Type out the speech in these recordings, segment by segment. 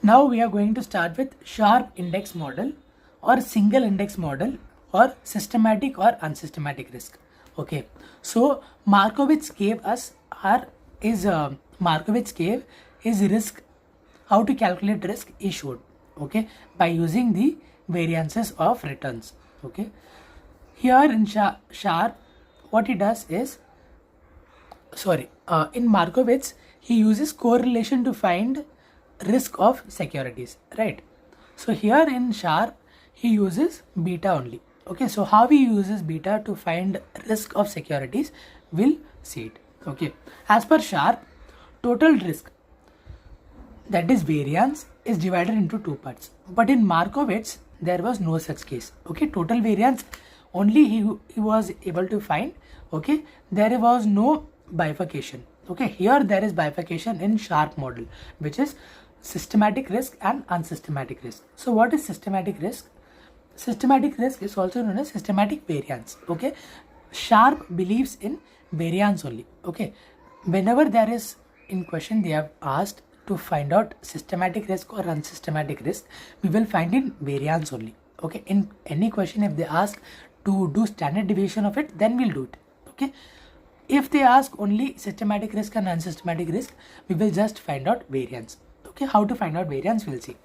Now we are going to start with Sharpe index model or single index model or systematic or unsystematic risk. Okay, so Markowitz gave us Markowitz gave his risk, how to calculate risk he showed, okay, by using the variances of returns. Okay, here in Sharpe, what he does is, in Markowitz, he uses correlation to find risk of securities, right? So here in Sharpe, he uses beta only. Okay, so how he uses beta to find risk of securities, we'll see it. Okay, as per Sharpe, total risk, that is variance, is divided into two parts. But in Markowitz, there was no such case. Okay, total variance only he was able to find. Okay, there was no bifurcation. Okay, here there is bifurcation in Sharpe model, which is systematic risk and unsystematic risk. So what is systematic risk? Systematic risk is also known as systematic variance. Okay, Sharpe believes in variance only. Okay, whenever there is in question they have asked to find out systematic risk or unsystematic risk, we will find in variance only. Okay, in any question if they ask to do standard deviation of it, then we'll do it. Okay, if they ask only systematic risk and unsystematic risk, we will just find out variance. Okay, how to find out variance, we'll see.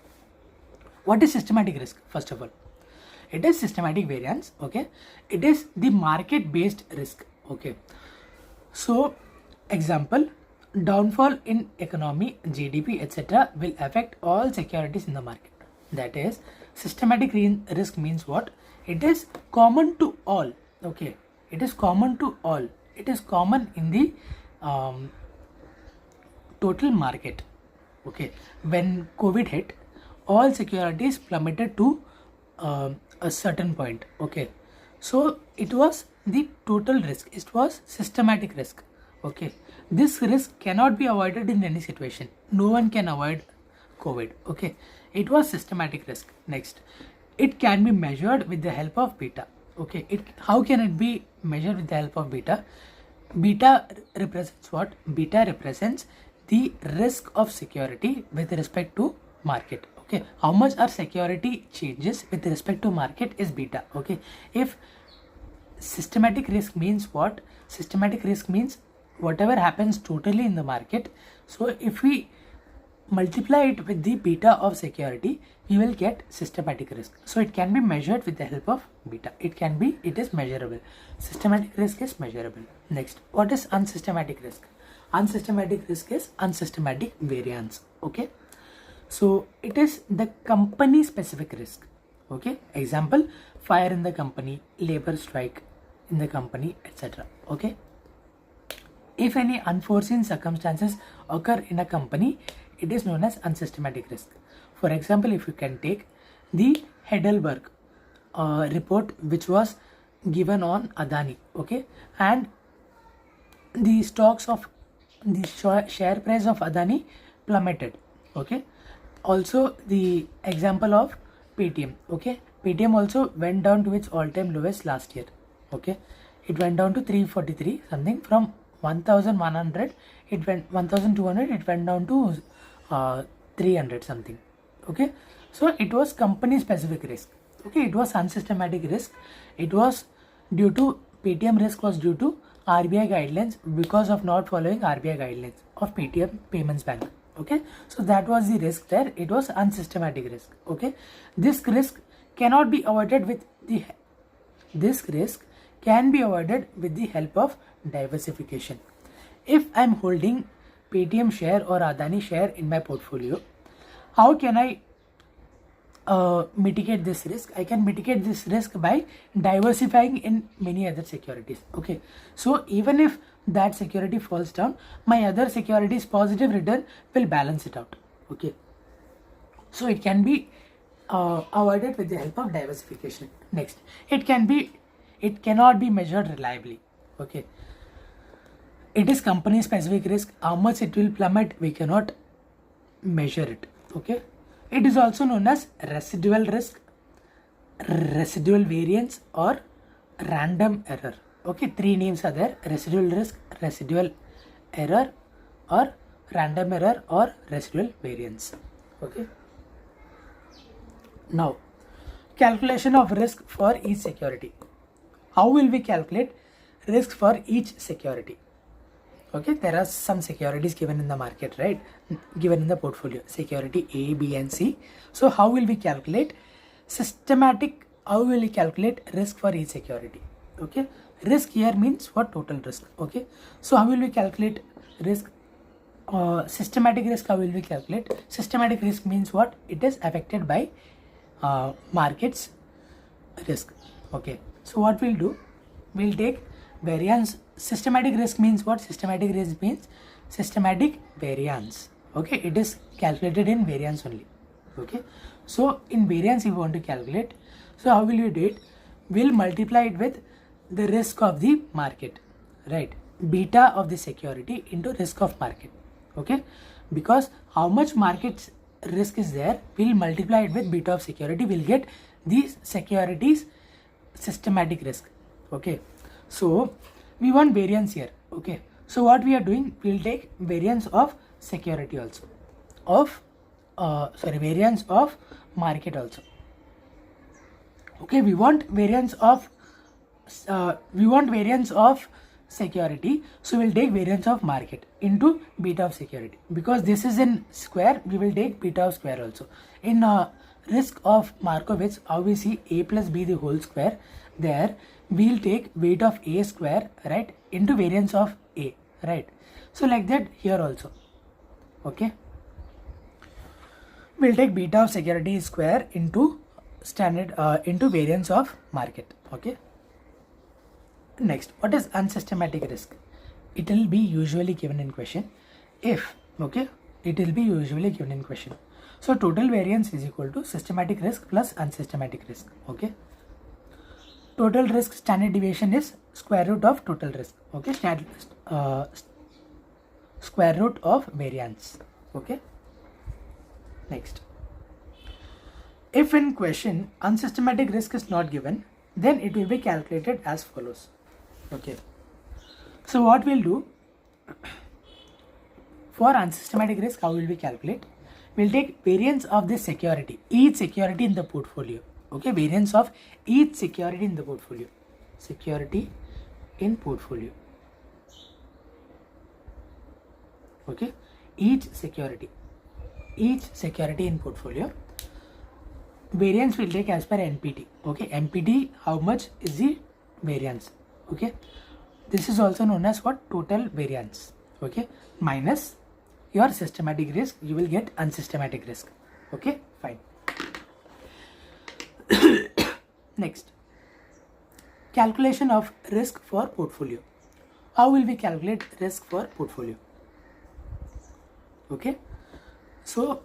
What is systematic risk? First of all, it is systematic variance. Okay, it is the market based risk. Okay, so example, downfall in economy, GDP, etc. will affect all securities in the market. That is, systematic risk means what? It is common to all. Okay, it is common to all. It is common in the total market. Okay, when COVID hit, all securities plummeted to a certain point. Okay, so it was the total risk. It was systematic risk. Okay, this risk cannot be avoided in any situation. No one can avoid COVID. Okay, it was systematic risk. Next, it can be measured with the help of beta. Okay, how can it be measured with the help of beta? Beta represents what? Beta represents the risk of security with respect to market. Okay, how much our security changes with respect to market is beta. Okay, if systematic risk means what? Systematic risk means whatever happens totally in the market. So if we multiply it with the beta of security, we will get systematic risk. So it can be measured with the help of beta. It is measurable. Systematic risk is measurable. Next, what is unsystematic risk? Unsystematic risk is unsystematic variance. Okay, so it is the company specific risk. Okay, example, fire in the company, labor strike in the company, etc. Okay, if any unforeseen circumstances occur in a company, it is known as unsystematic risk. For example, if you can take the Heidelberg report which was given on Adani, okay, and the stocks of the share price of Adani plummeted. Okay, also the example of Paytm. Okay, Paytm also went down to its all-time lowest last year. Okay, it went down to 343 something. From 1100 it went 1200, it went down to 300 something. Okay, so it was company specific risk. Okay, it was unsystematic risk. It was due to Paytm risk was due to RBI guidelines because of not following RBI guidelines of Paytm Payments Bank. Okay, so that was the risk there. It was unsystematic risk. Okay, this risk cannot be avoided with the help of diversification. If I'm holding Paytm share or Adani share in my portfolio, how can I mitigate this risk? I can mitigate this risk by diversifying in many other securities. Okay, so even if that security falls down, my other securities positive return will balance it out. Okay, so it can be avoided with the help of diversification. Next, it cannot be measured reliably. Okay, it is company specific risk. How much it will plummet, we cannot measure it. Okay, it is also known as residual risk, residual variance, or random error. Okay, three names are there: residual risk, residual error, or random error, or residual variance. Okay, Now, calculation of risk for each security. How will we calculate risk for each security? Okay, there are some securities given in the market, right? Given in the portfolio, security A, B and C. So how will we calculate systematic? How will we calculate risk for each security? Okay, risk here means what? Total risk. Okay, so how will we calculate risk? Systematic risk, how will we calculate? Systematic risk means what? It is affected by markets risk. Okay, so what we'll do, we'll take variance. Systematic risk means what? Systematic risk means systematic variance. Okay, it is calculated in variance only. Okay, so in variance you want to calculate. So how will you do it? We'll multiply it with the risk of the market, right? Beta of the security into risk of market. Okay, because how much market risk is there, we'll multiply it with beta of security, we'll get these securities systematic risk. Okay, so we want variance here. Okay, so what we are doing, we'll take variance of security also, of variance of market also. Okay, we want variance of security, so we'll take variance of market into beta of security. Because this is in square, we will take beta of square also. In risk of Markowitz, how we see a plus b the whole square, there we'll take weight of a square, right, into variance of a, right? So like that here also. Okay, we'll take beta of security square into standard into variance of market. Okay, next, what is unsystematic risk? It will be usually given in question. If, okay, it will be usually given in question. So total variance is equal to systematic risk plus unsystematic risk. Okay, total risk standard deviation is square root of total risk. Okay, square root of variance. Okay, next, if in question unsystematic risk is not given, then it will be calculated as follows. Okay, so what we'll do for unsystematic risk, how will we calculate? We'll take variance of this security, each security in the portfolio. Okay, variance of each security in the portfolio, security in portfolio. Okay, each security in portfolio. Variance will take as per NPT. Okay, NPT, how much is the variance? Okay, this is also known as what? Total variance. Okay, minus your systematic risk, you will get unsystematic risk. Okay, fine. Next, calculation of risk for portfolio. How will we calculate risk for portfolio? Okay, so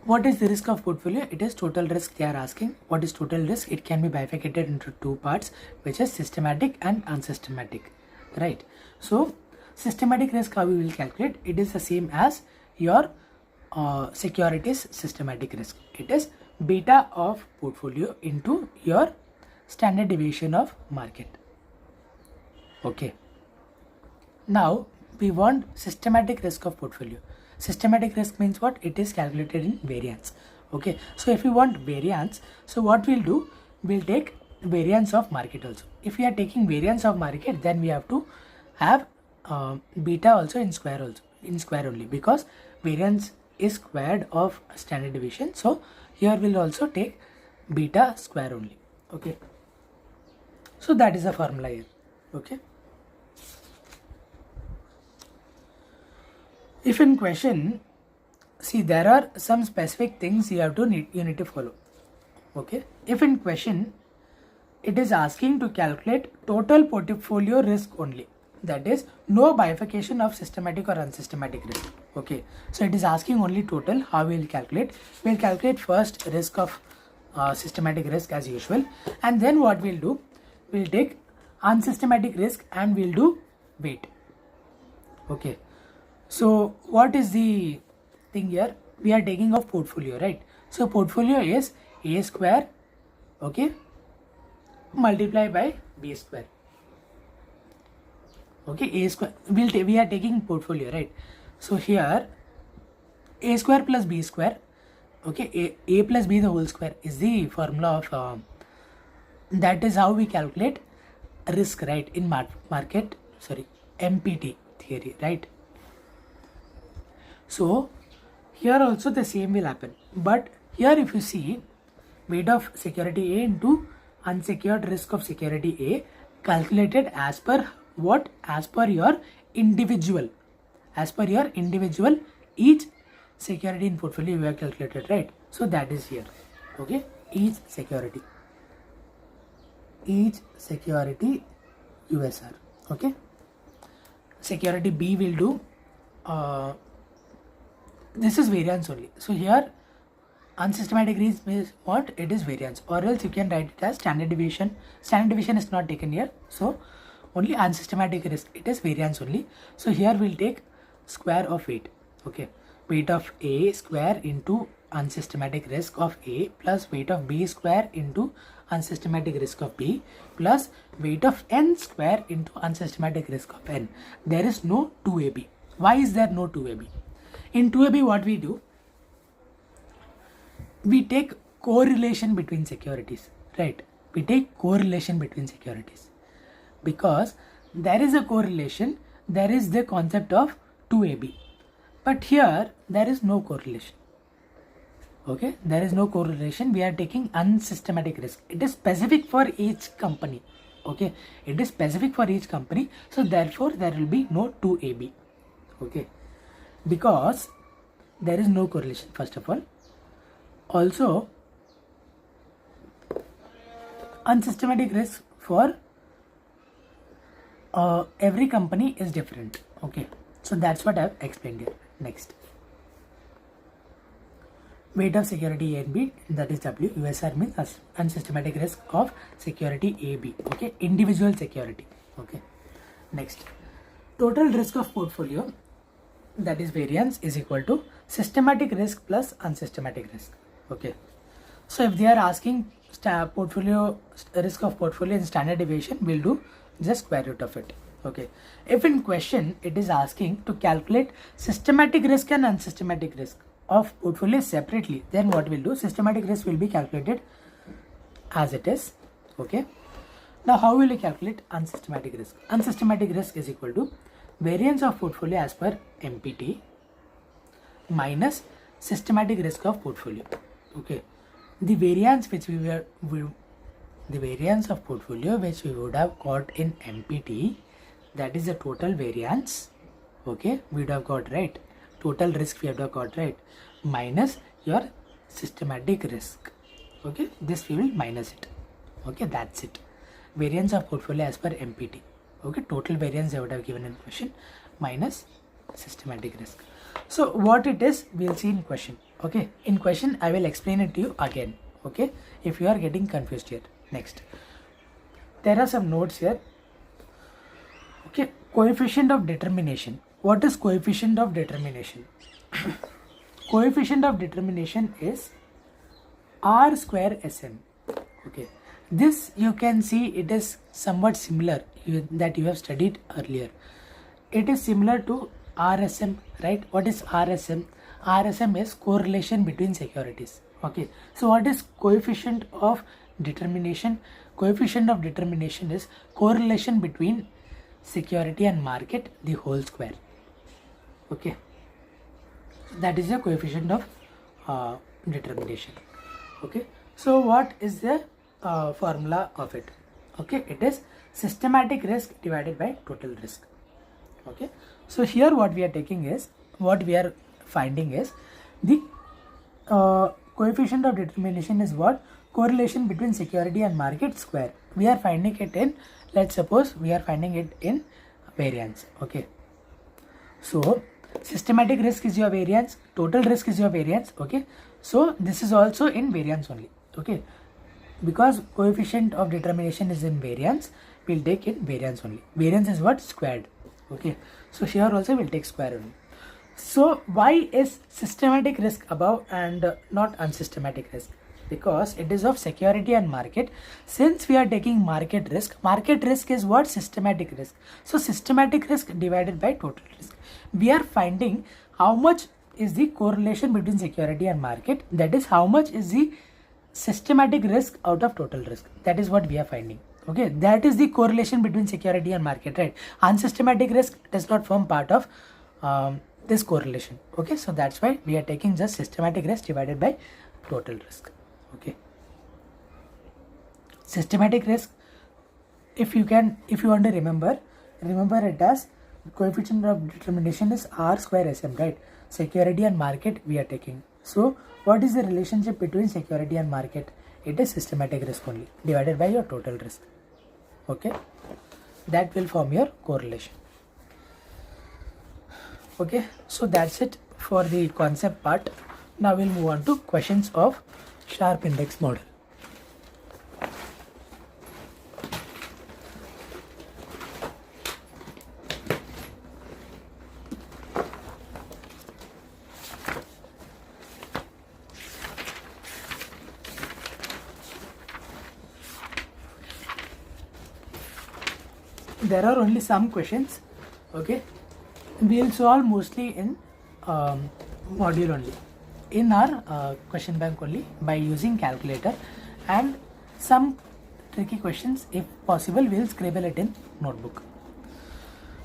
what is the risk of portfolio? It is total risk they are asking. What is total risk? It can be bifurcated into two parts, which is systematic and unsystematic, right? So systematic risk, how we will calculate? It is the same as your securities systematic risk. It is beta of portfolio into your standard deviation of market. Okay, now we want systematic risk of portfolio. Systematic risk means what? It is calculated in variance. Okay, so if we want variance, so what we'll do, we'll take variance of market also. If we are taking variance of market, then we have to have beta also in square only, because variance is squared of standard deviation. So here we'll also take beta square only. Okay, so that is the formula here. Okay, if in question, see, there are some specific things you need to follow. Okay, if in question it is asking to calculate total portfolio risk only, that is no bifurcation of systematic or unsystematic risk. Okay, so it is asking only total. How we will calculate? We'll calculate first risk of systematic risk as usual, and then what we'll do, we'll take unsystematic risk and we'll do weight. Okay, so what is the thing here? We are taking of portfolio, right? So portfolio is a square, okay, multiply by b square. Okay, a square, we are taking portfolio, right? So here a square plus b square, okay, a plus b the whole square is the formula of that is how we calculate risk, right, in MPT theory, right? So here also the same will happen, but here if you see weight of security A into unsecured risk of security A calculated as per what? As per your individual each security in portfolio you have calculated, right? So that is here, okay, each security USR, okay. Security B will do this is variance only. So here unsystematic risk is what? It is variance, or else you can write it as standard deviation. Standard deviation is not taken here, so only unsystematic risk, it is variance only. So here we'll take square of weight, okay, weight of A square into unsystematic risk of A plus weight of B square into unsystematic risk of B plus weight of N square into unsystematic risk of N. There is no 2AB. Why is there no 2AB? In 2AB what we do? We take correlation between securities, right? We take correlation between securities. Because there is a correlation, there is the concept of 2AB. But here there is no correlation. Okay, there is no correlation. We are taking unsystematic risk. It is specific for each company. Okay, it is specific for each company. So therefore there will be no 2AB. Okay, because there is no correlation first of all. Also, unsystematic risk for every company is different. Okay, so that's what I've explained here. Next, weight of security A and B, that is W. USR means unsystematic risk of security AB. Okay, individual security. Okay, next, total risk of portfolio, that is variance, is equal to systematic risk plus unsystematic risk. Okay, so if they are asking portfolio risk of portfolio in standard deviation, we'll do just square root of it. Okay, if in question it is asking to calculate systematic risk and unsystematic risk of portfolio separately, then what we'll do, systematic risk will be calculated as it is. Okay, now how will you calculate unsystematic risk? Unsystematic risk is equal to variance of portfolio as per MPT minus systematic risk of portfolio. Okay, the variance which the variance of portfolio which we would have got in MPT, that is the total variance. Okay, we would have got, right, total risk we have got, right, minus your systematic risk. Okay, this we will minus it. Okay, that's it. Variance of portfolio as per MPT. Okay, total variance they would have given in question minus systematic risk. So what it is, we'll see in question. Okay, in question I will explain it to you again. Okay, if you are getting confused here. Next, there are some notes here. Okay, coefficient of determination. What is coefficient of determination? Coefficient of determination is R square SM. Okay, this you can see it is somewhat similar that you have studied earlier. It is similar to RSM, right? What is RSM? RSM is correlation between securities. Okay, so what is coefficient of determination? Coefficient of determination is correlation between security and market, the whole square. Okay, that is the coefficient of determination. Okay, so what is the formula of it? Okay, it is systematic risk divided by total risk. Okay, so here what we are taking is, what we are finding is the coefficient of determination is what? Correlation between security and market square. We are finding it in, let's suppose we are finding it in variance. Okay, so systematic risk is your variance, total risk is your variance. Okay, so this is also in variance only. Okay, because coefficient of determination is in variance, we'll take in variance only. Variance is what? Squared. Okay, so here also we'll take square only. So why is systematic risk above and not unsystematic risk? Because it is of security and market. Since we are taking market risk is what? Systematic risk. So systematic risk divided by total risk. We are finding how much is the correlation between security and market. That is how much is the systematic risk out of total risk. That is what we are finding. Okay, that is the correlation between security and market, right? Unsystematic risk does not form part of this correlation. Okay, so that's why we are taking just systematic risk divided by total risk. Okay, systematic risk, if you want to remember it as coefficient of determination is R square SM, right? Security and market we are taking. So what is the relationship between security and market? It is systematic risk only divided by your total risk. Okay, that will form your correlation. Okay, so that's it for the concept part. Now we'll move on to questions of Sharpe index model. There are only some questions. Okay, we'll solve mostly in module only, in our question bank only, by using calculator, and some tricky questions, if possible, we'll scribble it in notebook.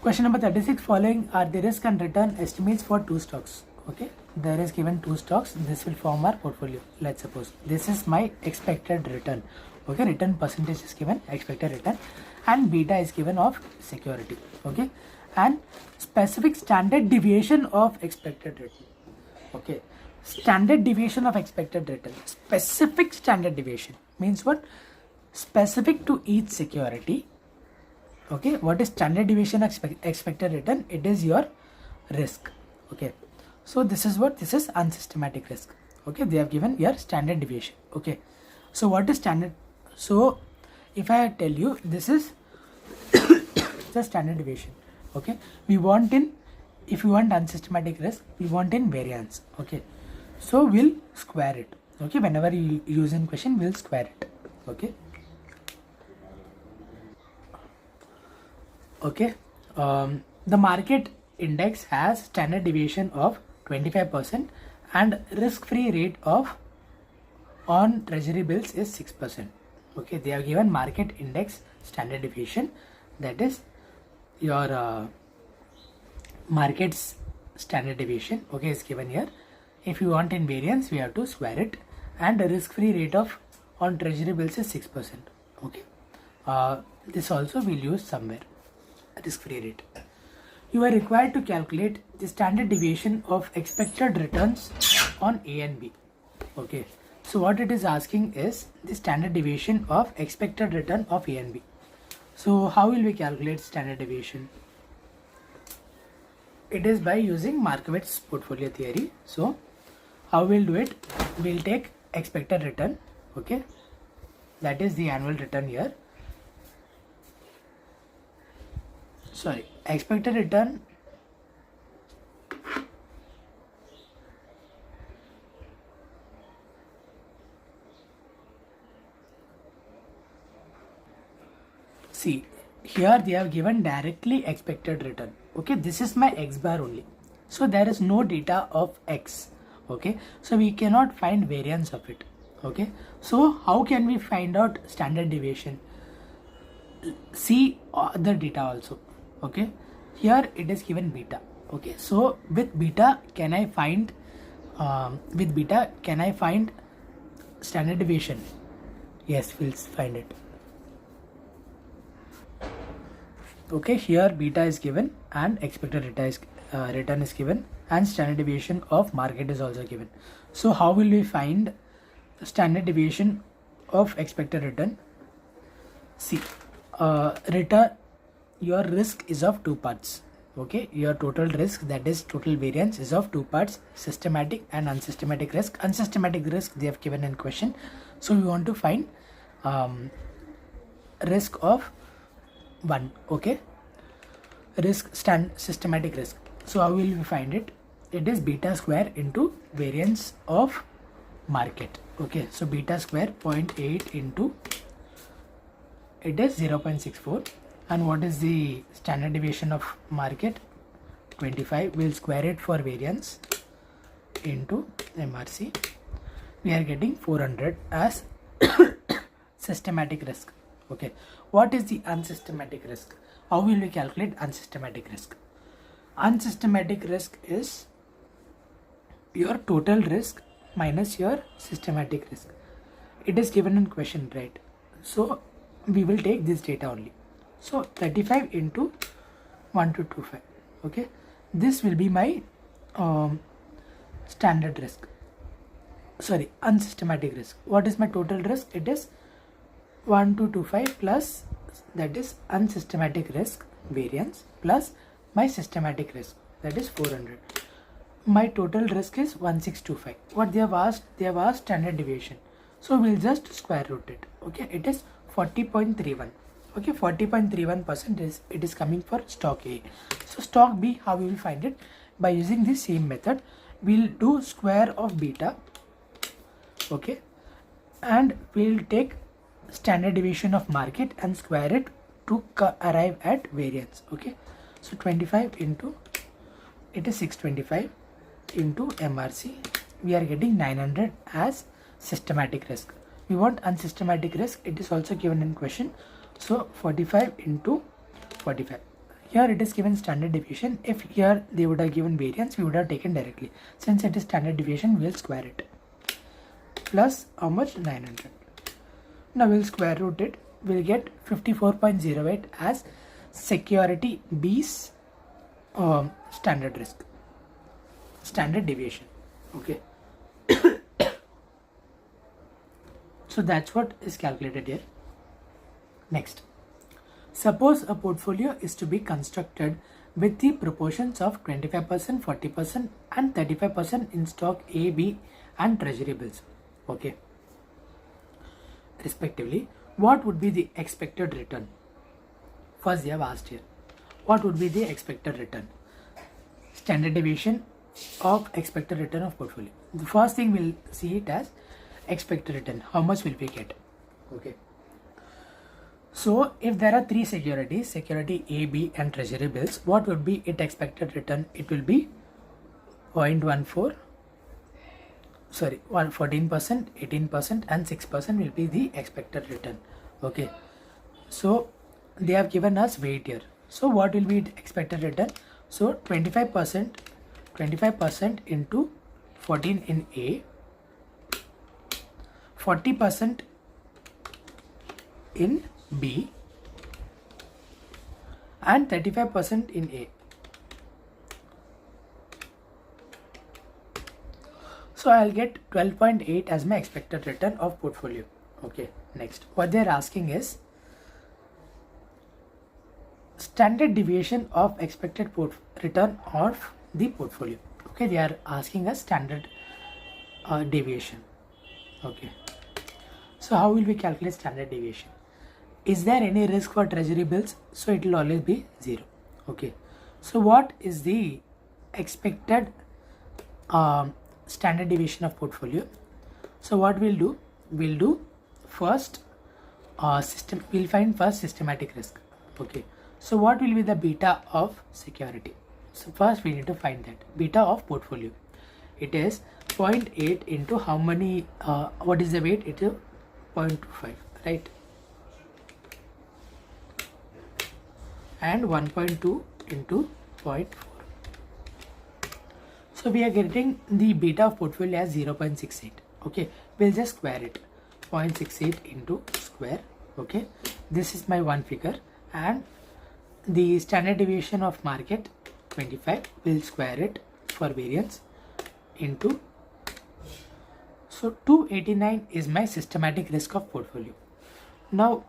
Question number 36, following are the risk and return estimates for two stocks. Okay, there is given two stocks. This will form our portfolio. Let's suppose this is my expected return. Okay, return percentage is given, expected return, and beta is given of security. Okay, and specific standard deviation of expected return. Okay, standard deviation of expected return. Specific standard deviation means what? Specific to each security. Okay, what is standard deviation of expected return? It is your risk. Okay, so this is what? This is unsystematic risk. Okay, they have given your standard deviation. Okay, so what is standard? So if I tell you this is the standard deviation. Okay, we want in, if you want unsystematic risk, we want in variance. Okay, so we'll square it. Okay, whenever you use in question, we'll square it. Okay, okay, the market index has standard deviation of 25% and risk-free rate of on treasury bills is 6%. Okay, they have given market index standard deviation, that is your market's standard deviation. Okay, is given here. If you want in variance, we have to square it, and the risk-free rate of on treasury bills is 6%. Okay, this also we'll use somewhere, risk-free rate. You are required to calculate the standard deviation of expected returns on A and B. Okay, so what it is asking is the standard deviation of expected return of A and B. So how will we calculate standard deviation? It is by using Markowitz's portfolio theory. So how we'll do it? We'll take expected return. Okay, that is the annual return here. Sorry, expected return see here they have given directly expected return. Okay, this is my x bar only, so there is no data of x. Okay, so we cannot find variance of it. Okay, so how can we find out standard deviation? See other data also. Okay, here it is given beta. Okay, so with beta can I find standard deviation? Yes, we'll find it. Okay, here beta is given and expected return is given, and standard deviation of market is also given. So how will we find the standard deviation of expected return? See, return, your risk is of two parts. Okay, your total risk, that is total variance, is of two parts: systematic and unsystematic risk. Unsystematic risk they have given in question, so we want to find risk of 1. Okay, systematic risk. So how will we find it? It is beta square into variance of market. Okay, so beta square 0.8 into, it is 0.64, and what is the standard deviation of market? 25. We'll square it for variance. into MRC. We are getting 400 as systematic risk. Okay, what is the unsystematic risk? How will we calculate unsystematic risk? Unsystematic risk is your total risk minus your systematic risk. It is given in question, right? So we will take this data only. So 35 into 1225. Okay, this will be my standard risk. Sorry, unsystematic risk. What is my total risk? It is 1225 plus, that is unsystematic risk variance, plus my systematic risk, that is 400. My total risk is 1625. What they have asked standard deviation. So we'll just square root it. Okay, it is 40.31. Okay, 40.31% is coming for stock A. So stock B, how we will find it? By using the same method, we'll do square of beta. Okay, and we'll take standard deviation of market and square it to arrive at variance. Okay, so 25 into, it is 625 into MRC. We are getting 900 as systematic risk. We want unsystematic risk. It is also given in question. So 45 into 45. Here it is given standard deviation. If here they would have given variance, we would have taken directly. Since it is standard deviation, we'll square it. Plus how much? 900. Now we'll square root it. We'll get 54.08 as security B's standard risk, standard deviation. Okay. So that's what is calculated here. Next, suppose a portfolio is to be constructed with the proportions of 25%, 40% and 35% in stock A, B and treasury bills. Okay, respectively. What would be the expected return? First they have asked here, what would be the expected return? Standard deviation of expected return of portfolio. The first thing we'll see it as expected return. How much will we get? Okay. So if there are three securities, security A, B and treasury bills, what would be its expected return? It will be 0.14, sorry, 14%, 18% and 6% will be the expected return. Okay. So they have given us weight here. So what will be expected return? So 25% into 14 in A, 40% in B and 35% in A. So I'll get 12.8 as my expected return of portfolio. Okay, next what they're asking is standard deviation of expected return of the portfolio. Okay, they are asking us standard deviation. Okay, so how will we calculate standard deviation? Is there any risk for treasury bills? So it will always be 0. Okay, so what is the expected standard deviation of portfolio? So what we'll do first we'll find first systematic risk. Okay, so what will be the beta of security? So first we need to find that beta of portfolio. It is 0.8 into how many, what is the weight? It is 0.25, right? And 1.2 into 0.4. So we are getting the beta of portfolio as 0.68. Okay, we'll just square it. 0.68 into square. Okay, this is my one figure, and the standard deviation of market 25. We'll square it for variance into. So 289 is my systematic risk of portfolio. Now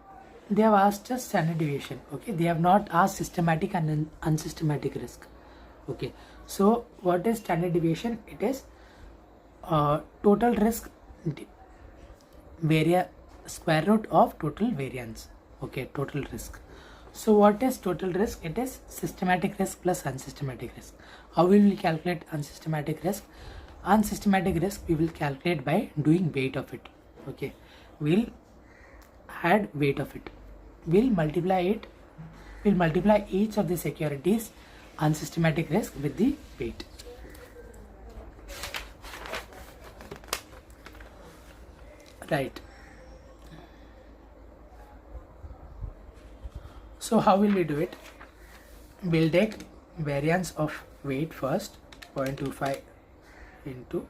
they have asked us standard deviation. Okay, they have not asked systematic and unsystematic risk. Okay, so what is standard deviation? It is total risk square root of total variance. Okay, total risk. So what is total risk? It is systematic risk plus unsystematic risk. How will we calculate unsystematic risk? Unsystematic risk we will calculate by doing weight of it. Okay, we'll add weight of it. We'll multiply each of the securities unsystematic risk with the weight. Right. So how will we do it? We'll take variance of weight first, 0.25 into,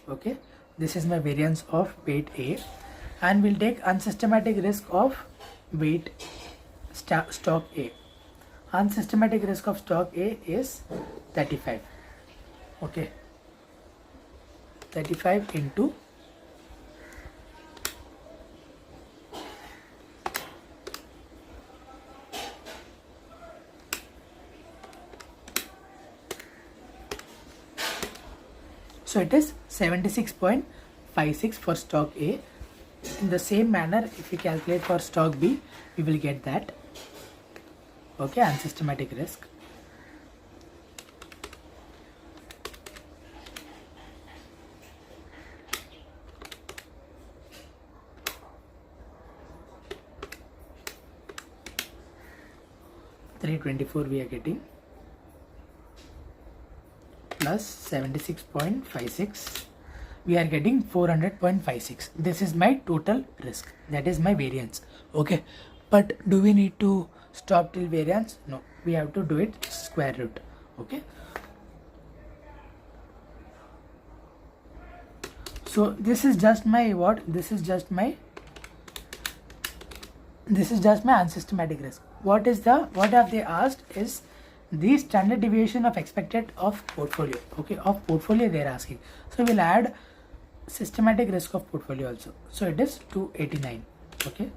okay, this is my variance of weight A, and we'll take unsystematic risk of weight stock A. Unsystematic risk of stock A is 35. Okay, 35 into so it is 76.56 for stock A. In the same manner, if we calculate for stock B, we will get that. Okay, unsystematic risk. $324 we are getting plus 76.56, we are getting 400.56. This is my total risk, that is my variance. Okay, but do we need to stop till variance? No, we have to do it square root. Okay, so this is just my what? This is just my unsystematic risk. What have they asked is the standard deviation of expected of portfolio. Okay, of portfolio they are asking. So we'll add systematic risk of portfolio also. So it is 289. Okay,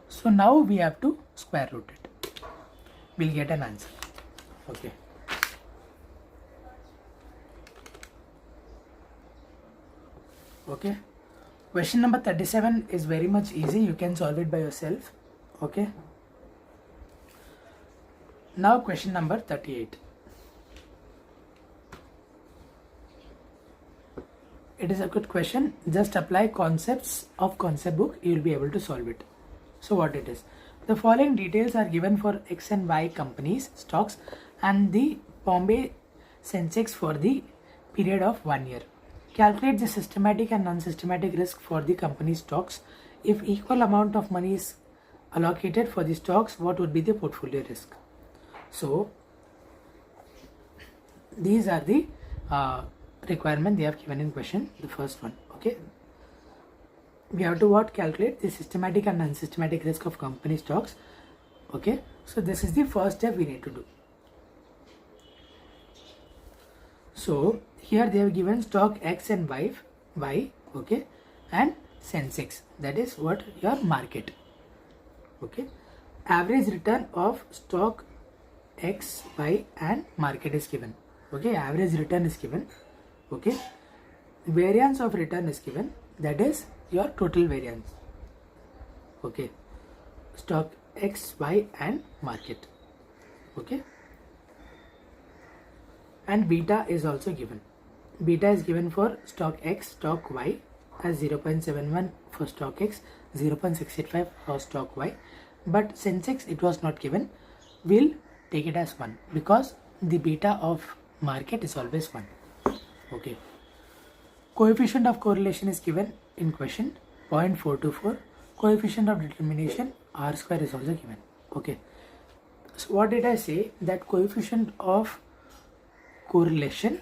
so now we have to square root it. We'll get an answer. Okay. Okay. Question number 37 is very much easy. You can solve it by yourself. Okay. Now question number 38. It is a good question. Just apply concepts of concept book. You will be able to solve it. So what it is? The following details are given for X and Y companies, stocks, and the Bombay Sensex for the period of 1 year. Calculate the systematic and non-systematic risk for the company stocks. If equal amount of money is allocated for the stocks, what would be the portfolio risk? So these are the requirement they have given in question, the first one. Okay, we have to calculate the systematic and unsystematic risk of company stocks. Okay, so this is the first step we need to do. So here they have given stock X and Y, okay, and Sensex, that is what your market. Okay, average return of stock X, Y and market is given. Okay, average return is given. Okay, variance of return is given, that is your total variance. Okay, stock X, Y and market. Okay, and beta is also given. Beta is given for stock X, stock Y as 0.71 for stock X, 0.685 for stock Y, but Sensex it was not given. We'll take it as 1 because the beta of market is always 1. Okay, coefficient of correlation is given in question, 0.424. Coefficient of determination R square is also given. Okay, so what did I say? That coefficient of correlation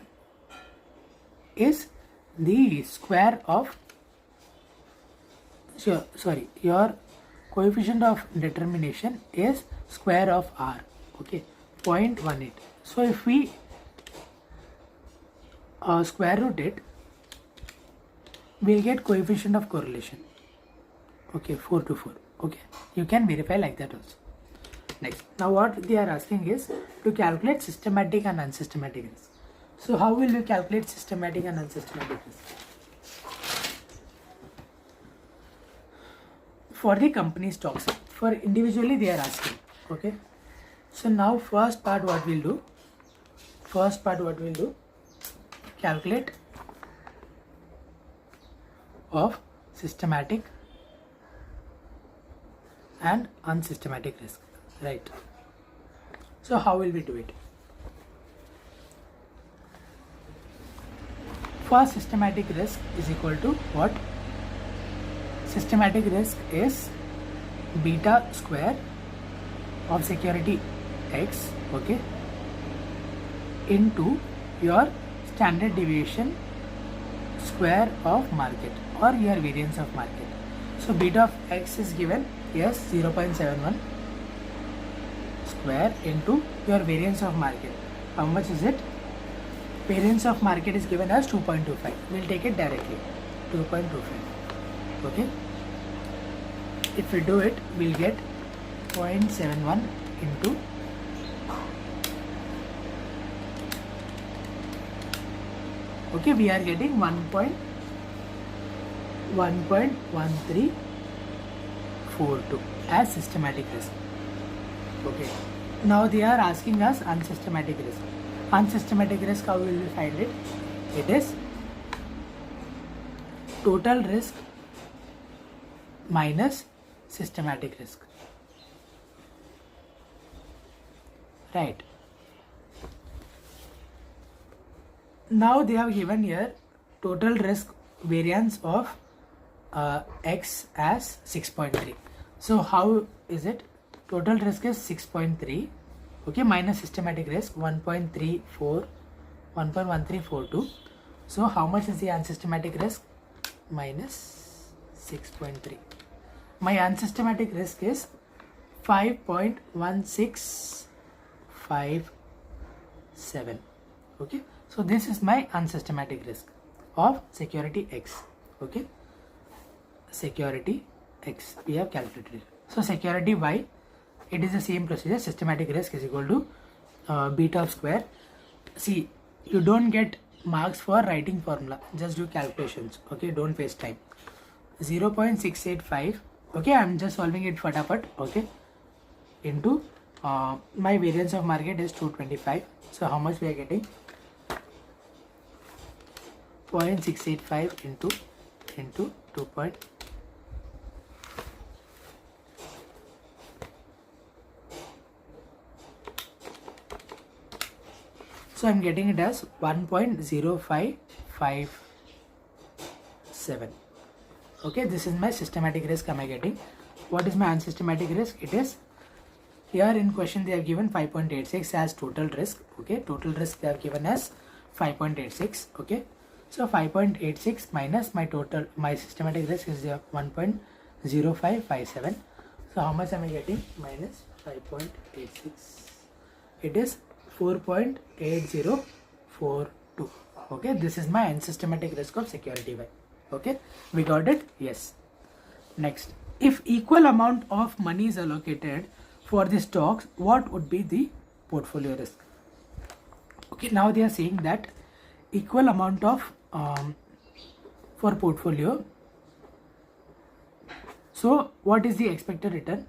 is the square of your coefficient of determination is square of R. Okay, 0.18. So if we square root it, we'll get coefficient of correlation. Okay, 424. Okay, you can verify like that also. Next, now what they are asking is to calculate systematic and unsystematic risk. So how will we calculate systematic and unsystematic risk? For the company stocks, for individually they are asking. Okay, so now first part what we'll do, calculate of systematic and unsystematic risk, right? So how will we do it? For systematic risk is equal to what? systematic risk is beta square of security X, okay, into your standard deviation square of market or your variance of market. So beta of X is given as 0.71 square into your variance of market. How much is it? Variance of market is given as 2.25. We'll take it directly, 2.25. Okay. If we do it, we'll get 0.71 into okay, we are getting 1.1342 as systematic risk. Okay. Now they are asking us unsystematic risk. Unsystematic risk, how will we find it? It is total risk minus systematic risk. Right. Now they have given here total risk variance of X as 6.3. So how is it? Total risk is 6.3, okay, minus systematic risk 1.1342. So how much is the unsystematic risk? Minus 6.3. My unsystematic risk is 5.1657. Okay, so this is my unsystematic risk of security X. Okay, security X we have calculated. So security Y, it is the same procedure. Systematic risk is equal to beta of square. See, you don't get marks for writing formula, just do calculations. Okay, don't waste time. 0.685. okay, I'm just solving it fatapat. Okay, into my variance of market is 225. So how much we are getting? 0.685 into 2. So I'm getting it as 1.0557. Okay, this is my systematic risk am I getting. What is my unsystematic risk? It is here in question they have given 5.86 as total risk. Okay, total risk they have given as 5.86. Okay, so 5.86 minus my systematic risk is 1.0557. So how much am I getting? Minus 5.86. It is 4.8042. Okay, this is my unsystematic risk of security Y. Okay, we got it? Yes. Next, if equal amount of money is allocated for the stocks, what would be the portfolio risk? Okay, now they are saying that equal amount of for portfolio. So what is the expected return?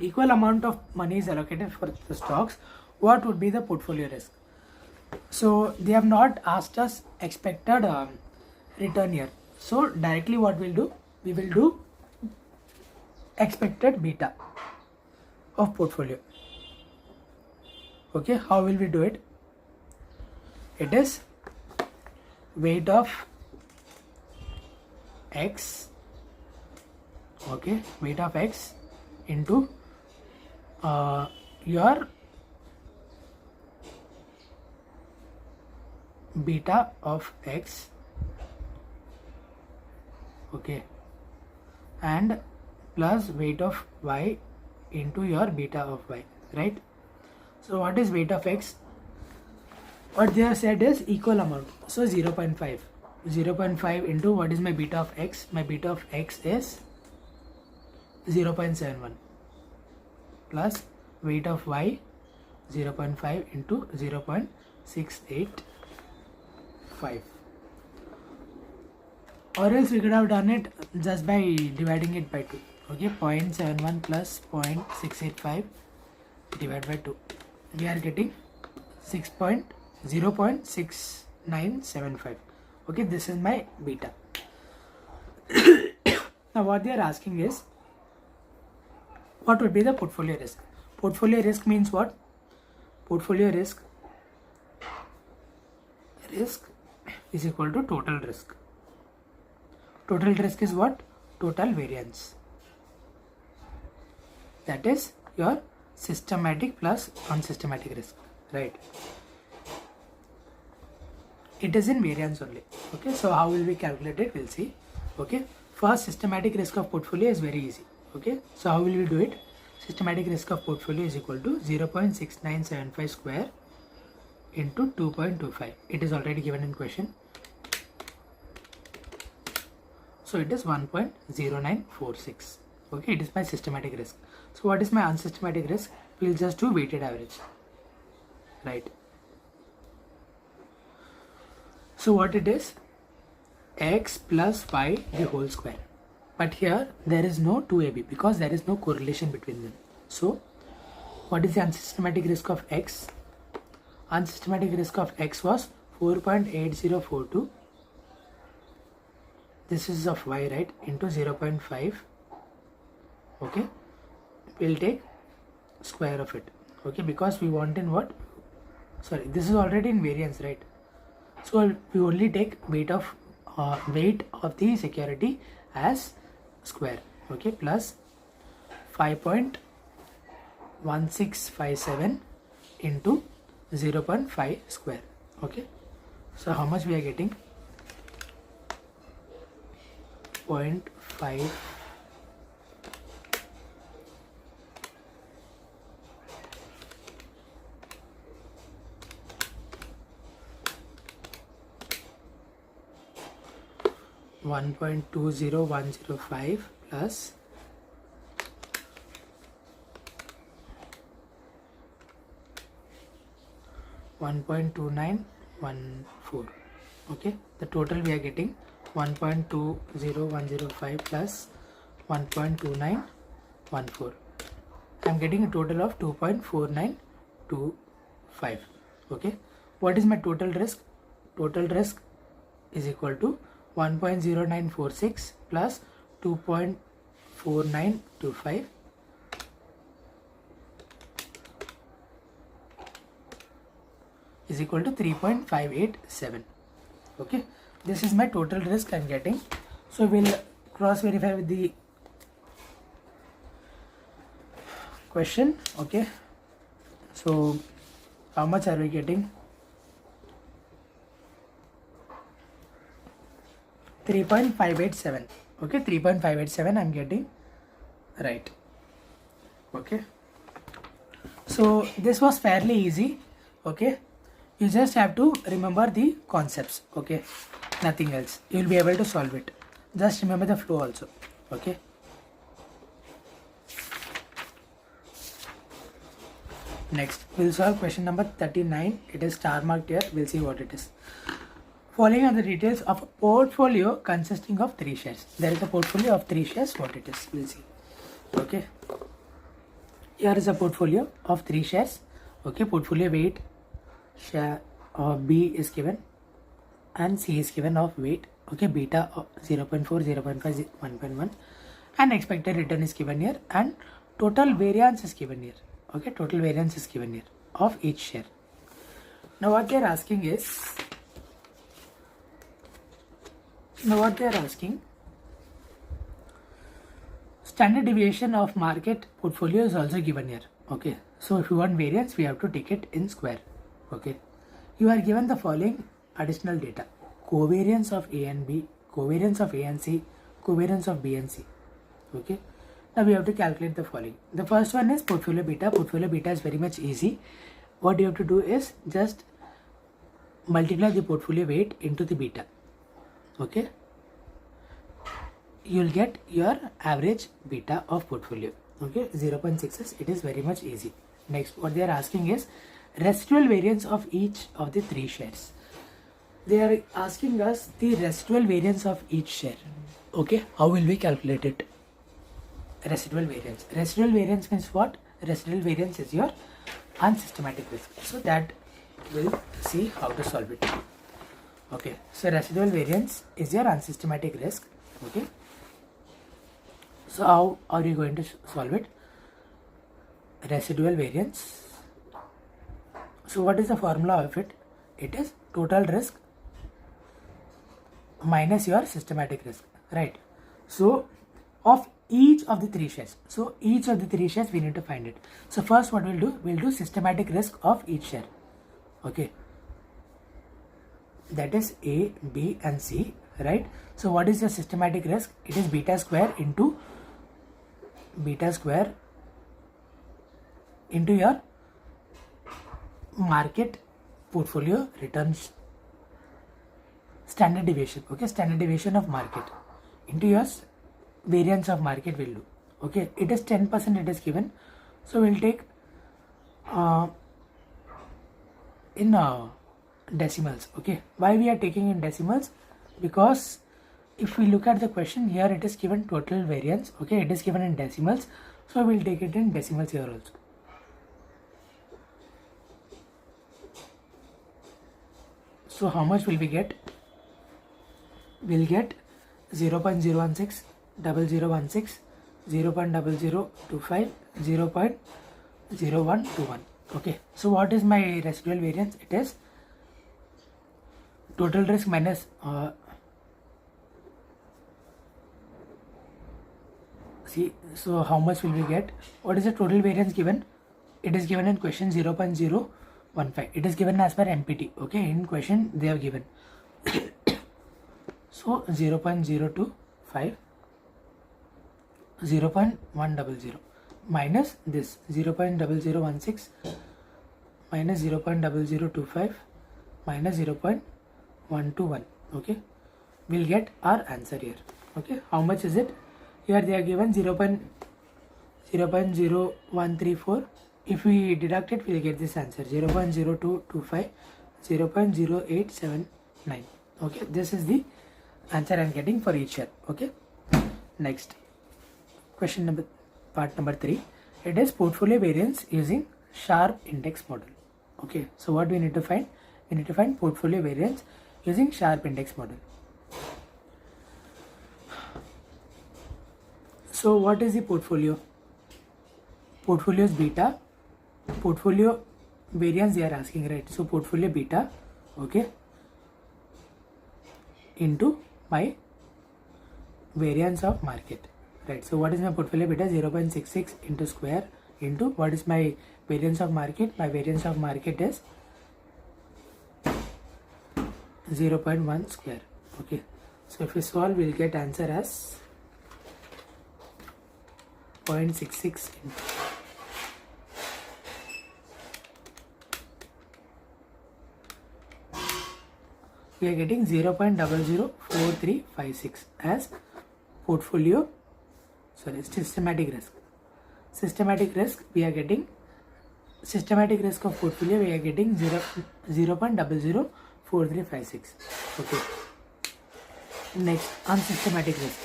Equal amount of money is allocated for the stocks, what would be the portfolio risk? So they have not asked us expected return here. So directly what we'll do? We will do expected beta of portfolio. Okay, how will we do it? It is weight of X. Okay, weight of X into your beta of X, okay, and plus weight of Y into your beta of Y, right? So what is weight of X? What they have said is equal amount, so 0.5. 0.5 into what is my beta of X? My beta of X is 0.71 plus weight of Y 0.5 into 0.685, or else we could have done it just by dividing it by 2. Okay, 0.71 plus 0.685 divided by 2, we are getting 0.6975. okay, this is my beta. Now what they are asking is what would be the portfolio risk? Portfolio risk means what? Portfolio risk is equal to total risk. Total risk is what? Total variance. That is your systematic plus unsystematic risk, right? It is in variance only. Okay, so how will we calculate it? We'll see. Okay, first systematic risk of portfolio is very easy. Okay, so how will we do it? Systematic risk of portfolio is equal to 0.6975 square into 2.25. It is already given in question. So it is 1.0946. Okay, it is my systematic risk. So what is my unsystematic risk? We'll just do weighted average, right? So what it is? X plus y the whole square. But here there is no 2AB because there is no correlation between them. So what is the unsystematic risk of X? Unsystematic risk of X was 4.8042. This is of Y, right? Into 0.5. Okay. We'll take square of it. Okay, because we want in what? Sorry, this is already in variance, right? So we only take weight of the security as square. Okay, plus 5.1657 into 0.5 square. Okay, so how much we are getting? 0.5 1.20105 plus 1.2914. Okay, the total we are getting 1.20105 plus 1.2914. I'm getting a total of 2.4925. Okay, what is my total risk? Total risk is equal to 1.0946 plus 2.4925 is equal to 3.587. Okay, this is my total risk I'm getting. So we'll cross verify with the question. Okay, so how much are we getting? 3.587. Okay, 3.587 I'm getting, right? Okay, so this was fairly easy. Okay, you just have to remember the concepts. Okay, nothing else. You will be able to solve it. Just remember the flow also. Okay, next we'll solve question number 39. It is star marked here. We'll see what it is. Following are the details of a portfolio consisting of 3 shares. There is a portfolio of 3 shares. What it is, we'll see. Okay, here is a portfolio of 3 shares. Okay, portfolio weight share B is given and C is given of weight. Okay, beta of 0.4, 0.5, 1.1 and expected return is given here and total variance is given here. Okay, total variance is given here of each share. Now what they are asking is, standard deviation of market portfolio is also given here. Okay, so if you want variance, we have to take it in square. Okay, you are given the following additional data: covariance of A and B, covariance of A and C, covariance of B and C. Okay, now we have to calculate the following. The first one is portfolio beta. Portfolio beta is very much easy. What you have to do is just multiply the portfolio weight into the beta. Okay, you will get your average beta of portfolio. Okay, 0.6. It is very much easy. Next, what they are asking is residual variance of each of the 3 shares. They are asking us the residual variance of each share. Okay, how will we calculate it? Residual variance. Residual variance means what? Residual variance is your unsystematic risk. So that we'll see how to solve it. Okay, so residual variance is your unsystematic risk. Okay, so how are you going to solve it? Residual variance. So what is the formula of it? It is total risk minus your systematic risk, right? So of each of the three shares, so each of the three shares we need to find it. So first what we'll do systematic risk of each share. Okay, that is A, B and C, right? So what is the systematic risk? It is beta square into your market portfolio returns standard deviation. Okay, standard deviation of market into your variance of market will do. Okay, it is 10%, it is given, so we'll take in decimals. Okay, why we are taking in decimals? Because if we look at the question here, it is given total variance. Okay, it is given in decimals, so we'll take it in decimals here also. So how much will we get? We'll get 0.016, 0016, 0.0025, 0.0121. Okay, so what is my residual variance? It is total risk minus see, so how much will we get? What is the total variance given? It is given in question 0.015. It is given as per MPT. Okay, in question they have given so 0.025, 0.100 minus this 0.0016 minus 0.0025 minus 0.121. Okay, we'll get our answer here. Okay, how much is it? Here they are given 0.0134. If we deduct it, we'll get this answer 0.0225, 0.0879. Okay, this is the answer I'm getting for each share. Okay, next question part number 3. It is portfolio variance using Sharpe index model. Okay, so what we need to find? We need to find portfolio variance using Sharpe index model. So what is the portfolio? Portfolio is beta. Portfolio variance they are asking, right? So portfolio beta, okay, into my variance of market, right? So what is my portfolio beta? 0.66 into square into what is my variance of market? My variance of market is 0.1 square. Okay, so if we solve, we'll get answer as 0.66 into we are getting 0.004356 as portfolio, systematic risk. Systematic risk we are getting, systematic risk of portfolio we are getting 0.004356. Okay, next unsystematic risk.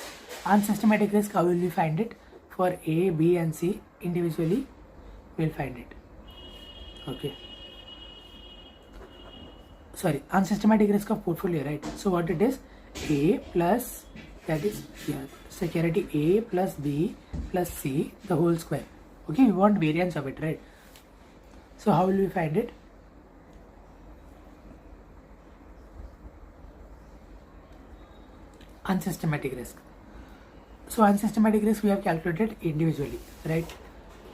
Unsystematic risk, how will we find it? For A, B and C individually we'll find it. Okay, sorry, unsystematic risk of portfolio, right? So what it is? A plus, that is security A plus B plus C the whole square. Okay, we want variance of it, right? So how will we find it? Unsystematic risk. So unsystematic risk we have calculated individually, right?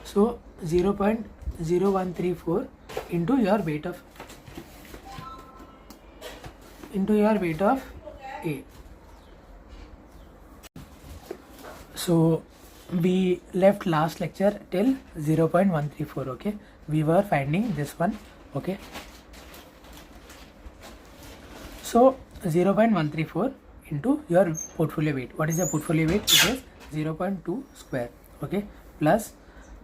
So 0.0134 into your weight of A. So we left last lecture till 0.134. Okay, we were finding this one. Okay, so 0.134 into your portfolio weight. What is the portfolio weight? It is 0.2 square. Okay, plus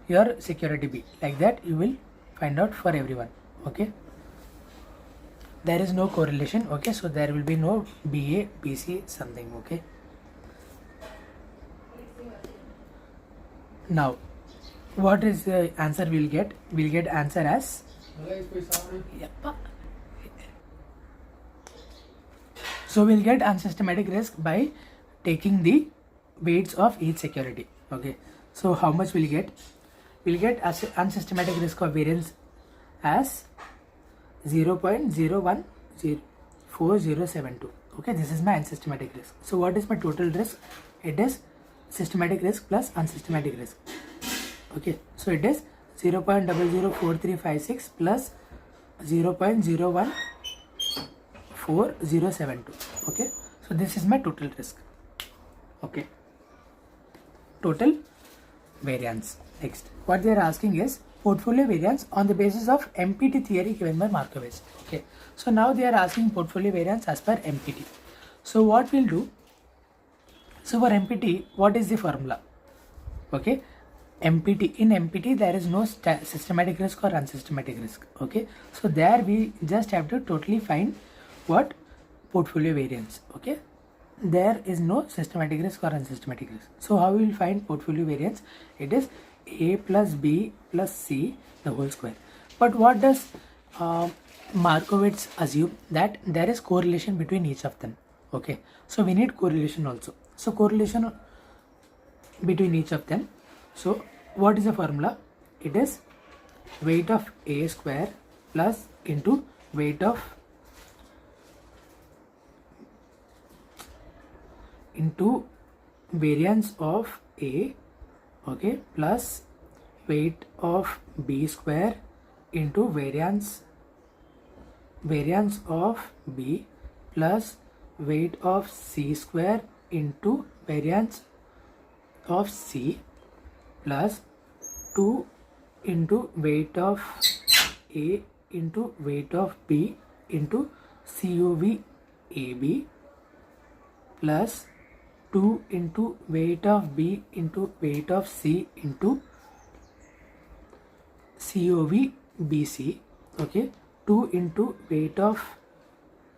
your security B. Like that you will find out for everyone. Okay, there is no correlation. Okay, so there will be no BA, BC something. Okay, now what is the answer we'll get? We'll get answer as so we'll get unsystematic risk by taking the weights of each security. Okay, so how much we'll get? We'll get unsystematic risk of variance as 0.014072. Okay, this is my unsystematic risk. So what is my total risk? It is systematic risk plus unsystematic risk. Okay, so it is 0.004356 plus 0.014072. Okay, so this is my total risk. Okay, total variance. Next, what they are asking is portfolio variance on the basis of MPT theory given by Markowitz. Okay, so now they are asking portfolio variance as per MPT. So what we'll do, so for MPT, what is the formula? Okay, MPT, in MPT there is no systematic risk or unsystematic risk. Okay, so there we just have to totally find what portfolio variance. Okay, there is no systematic risk or unsystematic risk. So how we will find portfolio variance? It is A plus B plus C the whole square. But what does Markowitz assume? That there is correlation between each of them. Okay, so we need correlation also. So correlation between each of them. So what is the formula? It is weight of A square plus into weight of into variance of A, okay, plus weight of B square into variance of B plus weight of C square into variance of C plus 2 into weight of A into weight of B into COV AB plus 2 into weight of B into weight of C into COV BC. Okay, 2 into weight of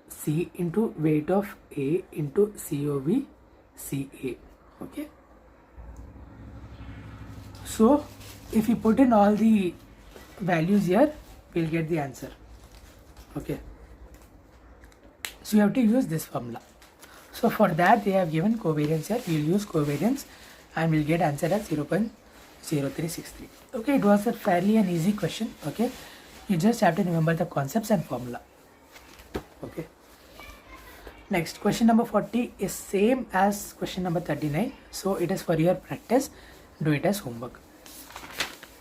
C into weight of A into COV CA. Okay, so if you put in all the values here, we'll get the answer. Okay, so you have to use this formula. So for that they have given covariance here. We'll use covariance and we'll get answer as 0.0363. Okay, it was a fairly an easy question. Okay, you just have to remember the concepts and formula. Okay, next question number 40 is same as question number 39. So it is for your practice. Do it as homework.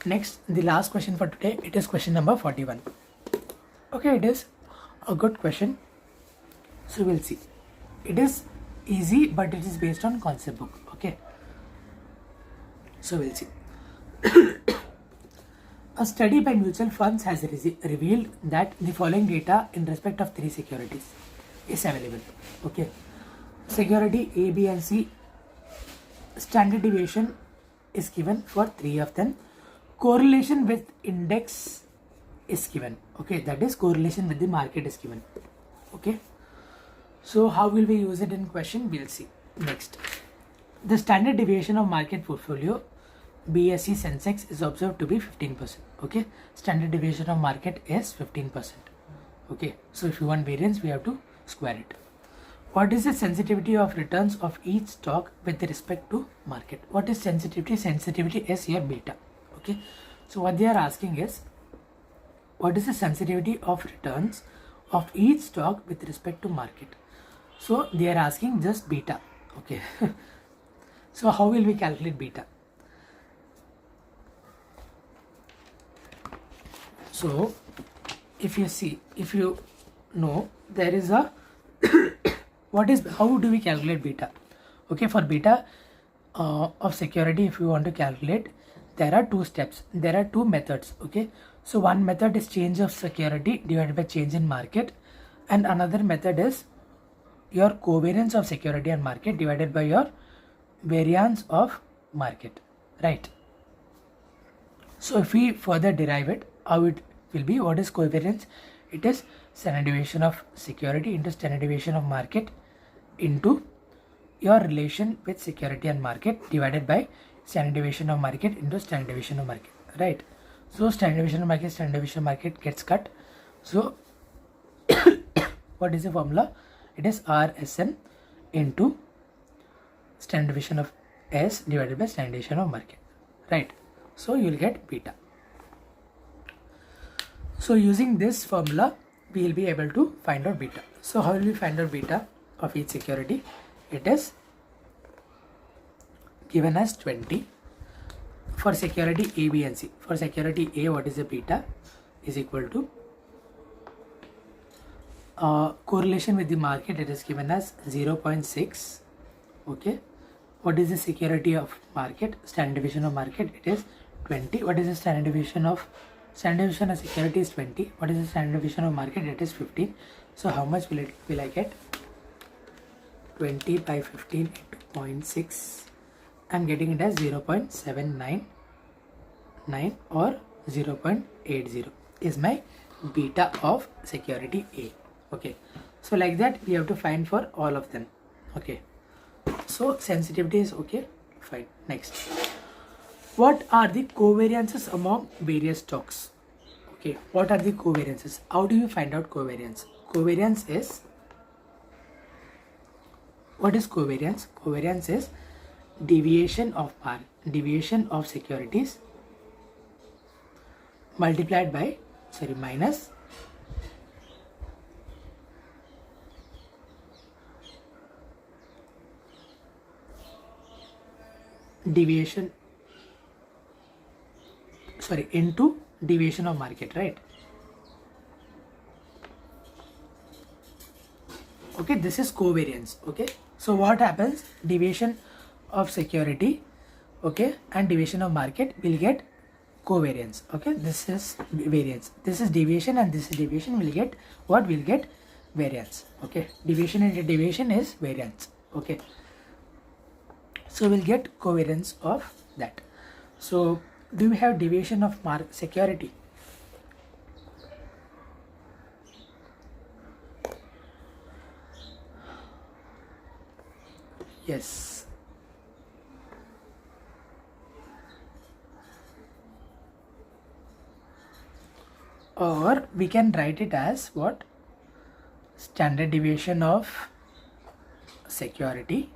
Next, the last question for today, it is question number 41. Okay, it is a good question. So we'll see. It is easy, but it is based on concept book. Okay, so we'll see. A study by mutual funds has revealed that the following data in respect of 3 securities is available. Okay, security A, B and C, standard deviation is given for 3 of them. Correlation with index is given. Okay, that is correlation with the market is given. Okay, so how will we use it in question? We'll see. Next, the standard deviation of market portfolio BSE Sensex is observed to be 15%. Okay, standard deviation of market is 15%. Okay, so if you want variance, we have to square it. What is the sensitivity of returns of each stock with respect to market? What is sensitivity? Sensitivity is here beta. Okay, so what they are asking is what is the sensitivity of returns of each stock with respect to market? So they are asking just beta. Okay, so how will we calculate beta? So if you know, there is a how do we calculate beta? Okay, for beta of security, if you want to calculate, there are 2 steps. There are 2 methods. Okay, so one method is change of security divided by change in market, and another method is your covariance of security and market divided by your variance of market, right? So if we further derive it, how it will be? What is covariance? It is standard deviation of security into standard deviation of market into your relation with security and market divided by standard deviation of market into standard deviation of market, right? So standard deviation of market gets cut. So what is the formula? It is RSM into standard deviation of S divided by standard deviation of market, right? So you will get beta. So using this formula, we will be able to find out beta. So how will we find out beta? of each security, it is given as 20 for security A, B and C. For security A, what is the beta is equal to correlation with the market, it is given as 0.6. okay. What is the security of market, standard deviation of market, it is 20. What is the standard deviation of security is 20. What is the standard deviation of market, it is 15. So how much will I get? 20 by 15 into 0.6. I'm getting it as 0.799 or 0.80 is my beta of security A. Okay, so like that we have to find for all of them. Okay, so sensitivity is okay, fine. Next, what are the covariances among various stocks? Okay, what are the covariances? How do you find out covariance? Covariance is, what is covariance? Covariance is deviation of securities multiplied by minus deviation into deviation of market, right? Okay, this is covariance. Okay, so what happens? Deviation of security, okay, and deviation of market will get covariance. Okay, this is variance, this is deviation, and this is deviation, will get what? Will get variance. Okay, deviation into deviation is variance. Okay, so we'll get covariance of that. So do we have deviation of security? Yes. Or we can write it as what? Standard deviation of security.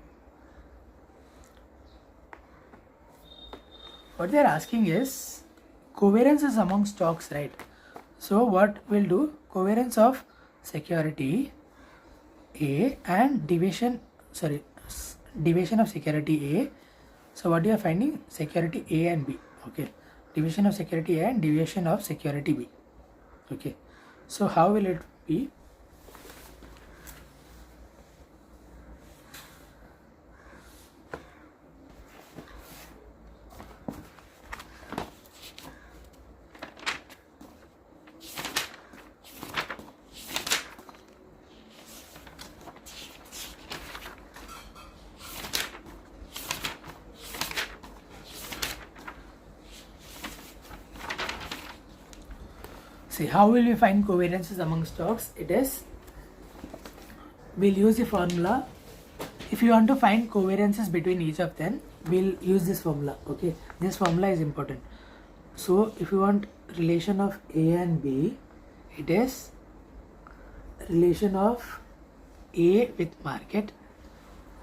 What they are asking is covariance is among stocks, right? So what we'll do, covariance of security A and deviation of security A. So what you are finding? Security A and B. Okay, division of security A and deviation of security B. Okay, so how will it be? See, how will we find covariances among stocks? It is, we'll use the formula. If you want to find covariances between each of them, we'll use this formula. Okay, this formula is important. So if you want relation of A and B, it is relation of A with market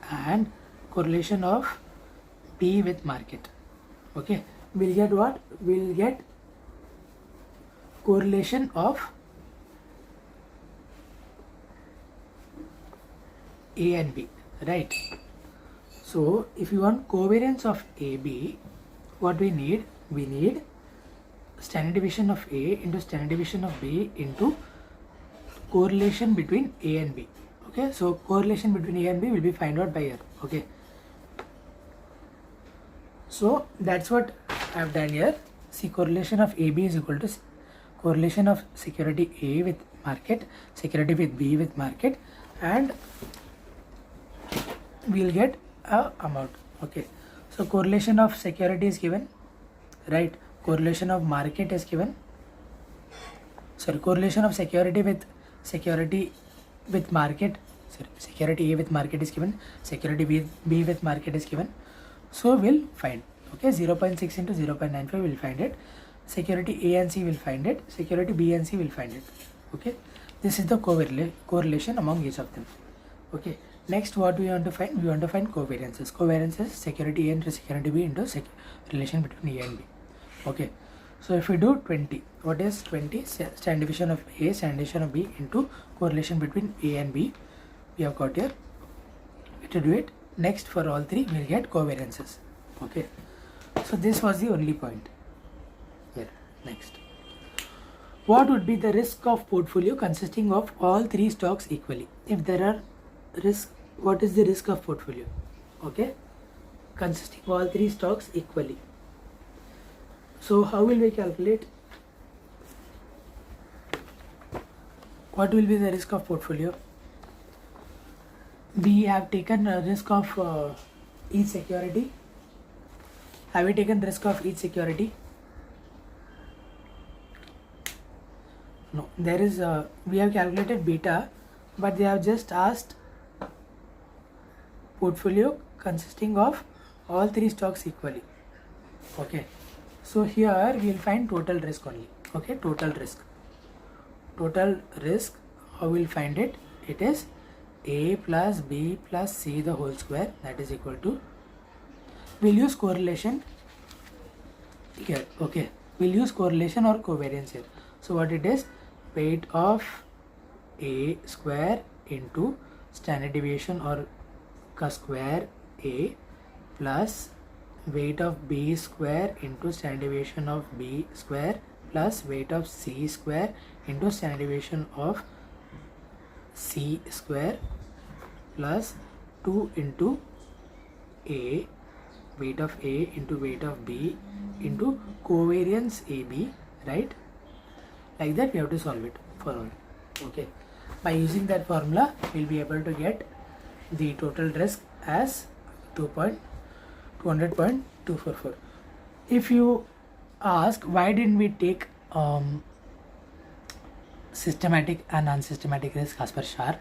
and correlation of B with market. Okay, we'll get what? We'll get correlation of A and B, right? So if you want covariance of AB, what we need? We need standard deviation of A into standard deviation of B into correlation between A and B. Okay, so correlation between A and B will be found out by here. Okay, so that's what I have done here. See, correlation of AB is equal to correlation of security A with market, security with B with market, and we'll get a amount. Okay, so correlation of security is given, right? Correlation of market is given. Correlation of security with market. Security A with market is given. Security B with market is given. So we'll find. Okay, 0.6 into 0.95 we'll find it. Security A and C will find it. Security B and C will find it. Okay, this is the correlation among each of them. Okay, next what we want to find? We want to find covariances. Covariances, security A into security B into relation between A and B. Okay, so if we do 20, what is 20? Standard deviation of A, standard deviation of B into correlation between A and B. We have got here to do it. Next, for all three, we'll get covariances. Okay. So this was the only point here. Next, what would be the risk of portfolio consisting of all three stocks equally? If there are risk, what is the risk of portfolio? Okay, consisting of all three stocks equally. So how will we calculate? What will be the risk of portfolio? We have taken a risk of each security. Have we taken risk of each security? No, there is we have calculated beta, but they have just asked portfolio consisting of all three stocks equally. Okay, so here we will find total risk only. Okay, total risk. Total risk, how we will find it? It is A plus B plus C the whole square, that is equal to, we'll use correlation here. Okay, we'll use correlation or covariance here. So what it is? Weight of A square into standard deviation or ka square A plus weight of B square into standard deviation of B square plus weight of C square into standard deviation of C square plus 2 into A, weight of A into weight of B into covariance AB, right? Like that we have to solve it for all. Okay, by using that formula we'll be able to get the total risk as 200.244. If you ask why didn't we take systematic and unsystematic risk as per Sharpe,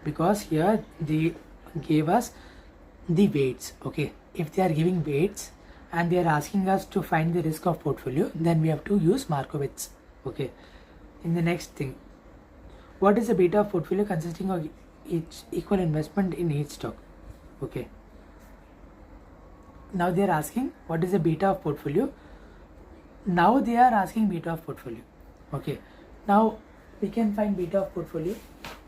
because here they gave us the weights. Okay, if they are giving weights and they are asking us to find the risk of portfolio, then we have to use Markowitz. Okay, in the next thing, what is the beta of portfolio consisting of each equal investment in each stock? Okay, now they are asking what is the beta of portfolio. Now they are asking beta of portfolio. Okay, now we can find beta of portfolio.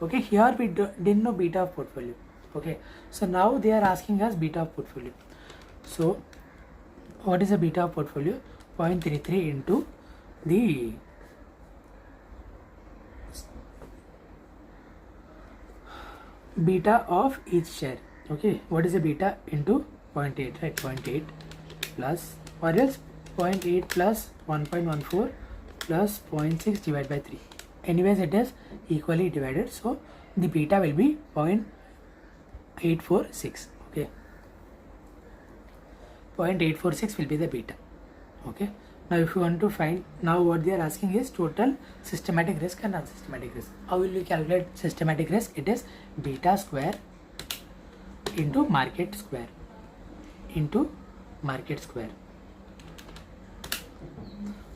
Okay, here we didn't know beta of portfolio. Okay, so now they are asking us beta of portfolio. So what is the beta of portfolio? 0.33 into the beta of each share. Okay, what is the beta into 0.8, right? 0.8 plus, or else 0.8 plus 1.14 plus 0.6 divided by 3. Anyways, it is equally divided, so the beta will be 0.846. Okay, 0.846 will be the beta. Okay, now if you want to find, now what they are asking is total systematic risk and unsystematic risk. How will we calculate systematic risk? It is beta square into market square into market square.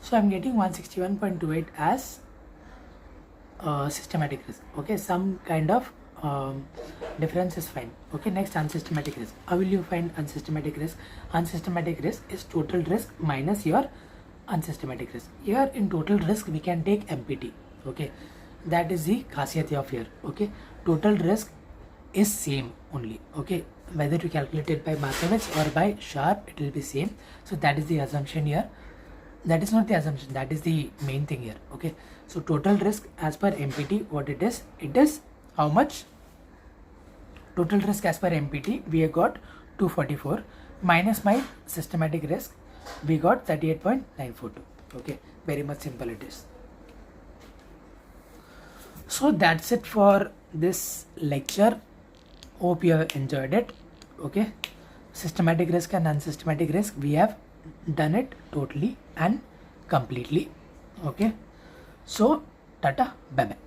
So I'm getting 161.28 as systematic risk. Okay, some kind of difference is fine. Okay, next, unsystematic risk. How will you find unsystematic risk? Unsystematic risk is total risk minus your unsystematic risk. Here in total risk we can take MPT. Okay, that is the khasiyat of here. Okay, total risk is same only. Okay, whether you calculate it by Markowitz or by Sharpe, it will be same. So that is the assumption here. That is not the assumption, that is the main thing here. Okay, so total risk as per MPT, what it is how much? Total risk as per MPT we have got 244 minus my systematic risk we got 38.942. Okay, very much simple it is. So that's it for this lecture. Hope you have enjoyed it. Okay, systematic risk and unsystematic risk, we have done it totally and completely. Okay, so tata, bye bye.